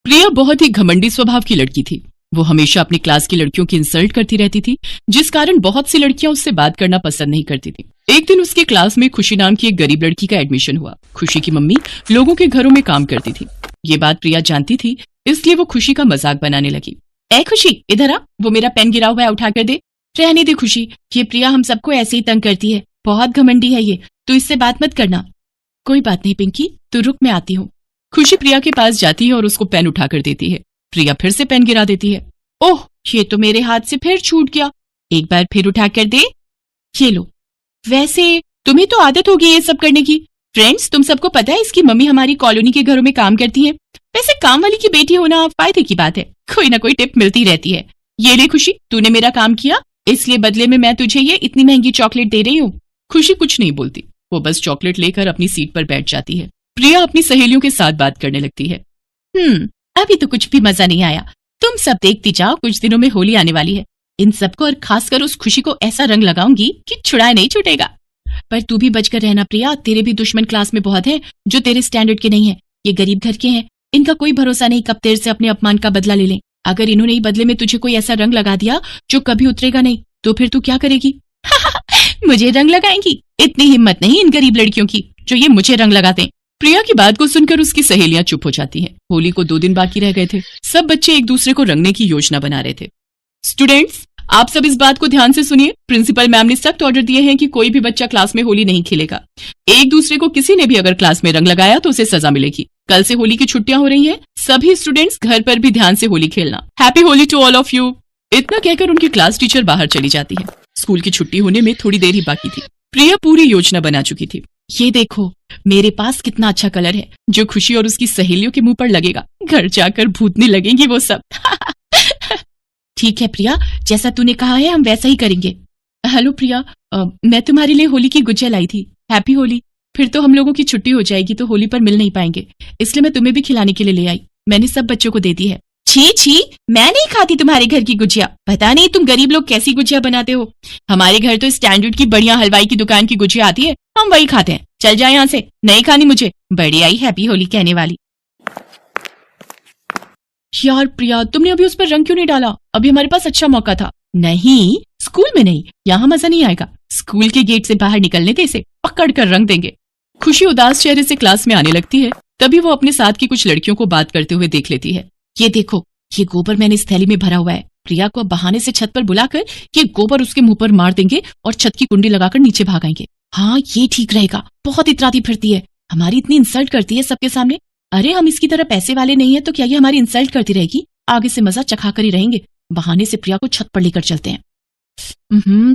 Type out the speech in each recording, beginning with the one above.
प्रिया बहुत ही घमंडी स्वभाव की लड़की थी। वो हमेशा अपनी क्लास की लड़कियों की इंसल्ट करती रहती थी, जिस कारण बहुत सी लड़कियां उससे बात करना पसंद नहीं करती थी। एक दिन उसके क्लास में खुशी नाम की एक गरीब लड़की का एडमिशन हुआ। खुशी की मम्मी लोगों के घरों में काम करती थी। ये बात प्रिया जानती थी, इसलिए वो खुशी का मजाक बनाने लगी। ए खुशी, इधर आ, वो मेरा पेन गिरा हुआ है, उठा कर दे। रहने दे खुशी, ये प्रिया हम सबको ऐसे ही तंग करती है, बहुत घमंडी है ये, तू इससे बात मत करना। कोई बात नहीं पिंकी, तू रुक, मैं आती हूँ। खुशी प्रिया के पास जाती है और उसको पेन उठाकर देती है। प्रिया फिर से पेन गिरा देती है। ओह, ये तो मेरे हाथ से फिर छूट गया, एक बार फिर उठा कर दे। ये लो। वैसे तुम्हें तो आदत होगी ये सब करने की। फ्रेंड्स, तुम सबको पता है इसकी मम्मी हमारी कॉलोनी के घरों में काम करती है। वैसे काम वाली की बेटी होना फायदे की बात है, कोई ना कोई टिप मिलती रहती है। ये ले खुशी, तूने मेरा काम किया, इसलिए बदले में मैं तुझे ये इतनी महंगी चॉकलेट दे रही हूँ। खुशी कुछ नहीं बोलती, वो बस चॉकलेट लेकर अपनी सीट पर बैठ जाती है। प्रिया अपनी सहेलियों के साथ बात करने लगती है। अभी तो कुछ भी मजा नहीं आया, तुम सब देखती जाओ, कुछ दिनों में होली आने वाली है। इन सबको और खासकर उस खुशी को ऐसा रंग लगाऊंगी कि छुड़ाए नहीं छूटेगा। पर तू भी बचकर रहना प्रिया, तेरे भी दुश्मन क्लास में बहुत हैं जो तेरे स्टैंडर्ड के नहीं है। ये गरीब घर के हैं, इनका कोई भरोसा नहीं कब तेरे से अपने अपमान का बदला ले लें। अगर इन्होंने ही बदले में तुझे कोई ऐसा रंग लगा दिया जो कभी उतरेगा नहीं, तो फिर तू क्या करेगी? मुझे रंग लगाएंगी? इतनी हिम्मत नहीं इन गरीब लड़कियों की जो ये मुझे रंग लगाते हैं। प्रिया की बात को सुनकर उसकी सहेलियां चुप हो जाती हैं। होली को 2 दिन बाकी रह गए थे। सब बच्चे एक दूसरे को रंगने की योजना बना रहे थे। स्टूडेंट्स, आप सब इस बात को ध्यान से सुनिए। प्रिंसिपल मैम ने सख्त ऑर्डर दिए हैं कि कोई भी बच्चा क्लास में होली नहीं खेलेगा। एक दूसरे को किसी ने भी अगर क्लास में रंग लगाया तो उसे सजा मिलेगी। कल से होली की छुट्टियां हो रही हैं, सभी स्टूडेंट्स घर पर भी ध्यान से होली खेलना। Happy Holi to all of you. इतना कहकर उनकी क्लास टीचर बाहर चली जाती है। स्कूल की छुट्टी होने में थोड़ी देर ही बाकी थी। प्रिया पूरी योजना बना चुकी थी। ये देखो, मेरे पास कितना अच्छा कलर है जो खुशी और उसकी सहेलियों के मुंह पर लगेगा। घर जाकर भूतने लगेंगी वो सब। ठीक है प्रिया, जैसा तूने कहा है हम वैसा ही करेंगे। हेलो प्रिया, मैं तुम्हारे लिए होली की गुजिया लाई थी। हैप्पी होली। फिर तो हम लोगों की छुट्टी हो जाएगी तो होली पर मिल नहीं पाएंगे, इसलिए मैं तुम्हें भी खिलाने के लिए ले आई। मैंने सब बच्चों को दे दी है। छी छी, मैं नहीं खाती तुम्हारे घर की गुजिया। पता नहीं तुम गरीब लोग कैसी गुजिया बनाते हो। हमारे घर तो स्टैंडर्ड की बढ़िया हलवाई की दुकान की गुजिया आती है, हम वही खाते हैं। चल जाए यहाँ से, नहीं खानी मुझे। बड़ी आई हैप्पी होली कहने वाली। यार प्रिया, तुमने अभी उस पर रंग क्यों नहीं डाला? अभी हमारे पास अच्छा मौका था। नहीं, स्कूल में नहीं, यहाँ मजा नहीं आएगा। स्कूल के गेट से बाहर निकलने दे, इसे पकड़ कर रंग देंगे। खुशी उदास चेहरे से क्लास में आने लगती है। तभी वो अपने साथ की कुछ लड़कियों को बात करते हुए देख लेती है। ये देखो, ये गोबर मैंने इस थैली में भरा हुआ है। प्रिया को बहाने से छत पर बुलाकर ये गोबर उसके मुंह पर मार देंगे और छत की कुंडी लगाकर नीचे भागेंगे। हाँ, ये ठीक रहेगा। बहुत इतराती फिरती है, हमारी इतनी इंसल्ट करती है सबके सामने। अरे हम इसकी तरह पैसे वाले नहीं है तो क्या ये हमारी इंसल्ट करती रहेगी? आगे से मजा चखा कर ही रहेंगे। बहाने से प्रिया को छत पर लेकर चलते हैं।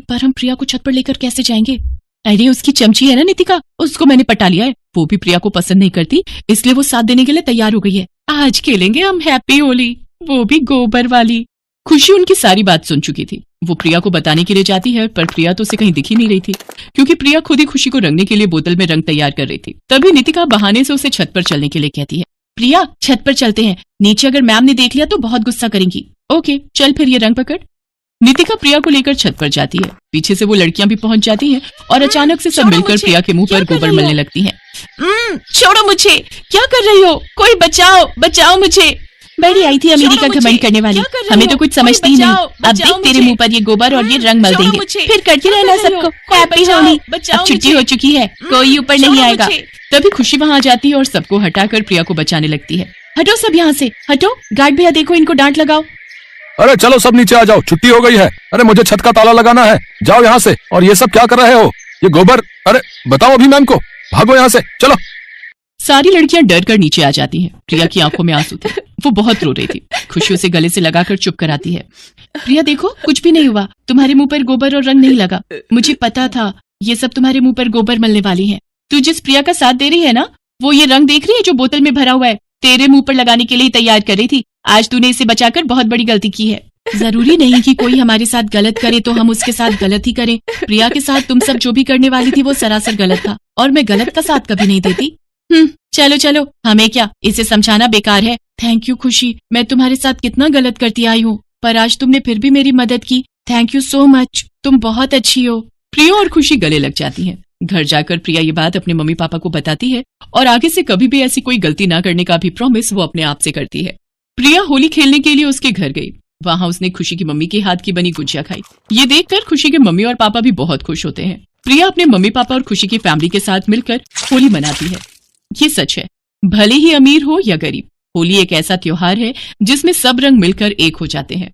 पर हम प्रिया को छत पर लेकर कैसे जाएंगे? अरे उसकी चमची है ना नितिका, उसको मैंने पटा लिया है। वो भी प्रिया को पसंद नहीं करती, इसलिए वो साथ देने के लिए तैयार हो गई है। आज खेलेंगे हम हैप्पी होली, वो भी गोबर वाली। खुशी उनकी सारी बात सुन चुकी थी। वो प्रिया को बताने के लिए जाती है, पर प्रिया तो उसे कहीं दिख ही नहीं रही थी, क्योंकि प्रिया खुद ही खुशी को रंगने के लिए बोतल में रंग तैयार कर रही थी। तभी नितिका बहाने से उसे छत पर चलने के लिए कहती है। प्रिया, छत पर चलते हैं, नीचे अगर मैम ने देख लिया तो बहुत गुस्सा करेंगी। ओके चल फिर, ये रंग पकड़। नितिका प्रिया को लेकर छत पर जाती है। पीछे से वो लड़कियां भी पहुंच जाती हैं और अचानक से सब मिलकर प्रिया के मुंह पर गोबर मलने लगती हैं। छोड़ो मुझे, क्या कर रही हो? कोई बचाओ, बचाओ मुझे। बड़ी आई थी अमीरी का घमंड करने वाली, हमें तो कुछ समझती ही नहीं। अब देख तेरे मुंह पर ये गोबर और ये रंग मल देंगे, फिर करती रहना सबको हैप्पी होली। अब छुट्टी हो चुकी है, कोई ऊपर नहीं आएगा। तभी खुशी वहां आ जाती है और सबको हटाकर प्रिया को बचाने लगती है। हटो सब यहाँ से, हटो। गार्ड भैया देखो, इनको डांट लगाओ। अरे चलो सब नीचे आ जाओ, छुट्टी हो गई है। अरे मुझे छत का ताला लगाना है, जाओ यहाँ से। और ये सब क्या कर रहे हो? ये गोबर, अरे बताओ अभी मैम को, भागो यहाँ से, चलो। सारी लड़कियां डर कर नीचे आ जाती हैं। प्रिया की आंखों में आंसू थे, वो बहुत रो रही थी। खुशी उसे गले से लगाकर चुप कराती है। प्रिया देखो, कुछ भी नहीं हुआ, तुम्हारे मुंह पर गोबर और रंग नहीं लगा। मुझे पता था ये सब तुम्हारे मुंह पर गोबर मलने वाली है। तू जिस प्रिया का साथ दे रही है ना, वो ये रंग देख रही है जो बोतल में भरा हुआ है, तेरे मुंह पर लगाने के लिए तैयार कर रही थी। आज तूने इसे बचाकर बहुत बड़ी गलती की है। जरूरी नहीं कि कोई हमारे साथ गलत करे तो हम उसके साथ गलत ही करें। प्रिया के साथ तुम सब जो भी करने वाली थी वो सरासर गलत था, और मैं गलत का साथ कभी नहीं देती। चलो चलो, हमें क्या, इसे समझाना बेकार है। थैंक यू खुशी, मैं तुम्हारे साथ कितना गलत करती आई हूँ, पर आज तुमने फिर भी मेरी मदद की। थैंक यू सो मच, तुम बहुत अच्छी हो। प्रिया और खुशी गले लग जाती हैं। घर जाकर प्रिया ये बात अपने मम्मी पापा को बताती है और आगे से कभी भी ऐसी कोई गलती ना करने का भी प्रॉमिस वो अपने आप से करती है। प्रिया होली खेलने के लिए उसके घर गई। वहां उसने खुशी की मम्मी के हाथ की बनी गुजिया खाई। ये देखकर खुशी के मम्मी और पापा भी बहुत खुश होते हैं। प्रिया अपने मम्मी पापा और खुशी की फैमिली के साथ मिलकर होली मनाती है। ये सच है, भले ही अमीर हो या गरीब, होली एक ऐसा त्योहार है जिसमें सब रंग मिलकर एक हो जाते हैं।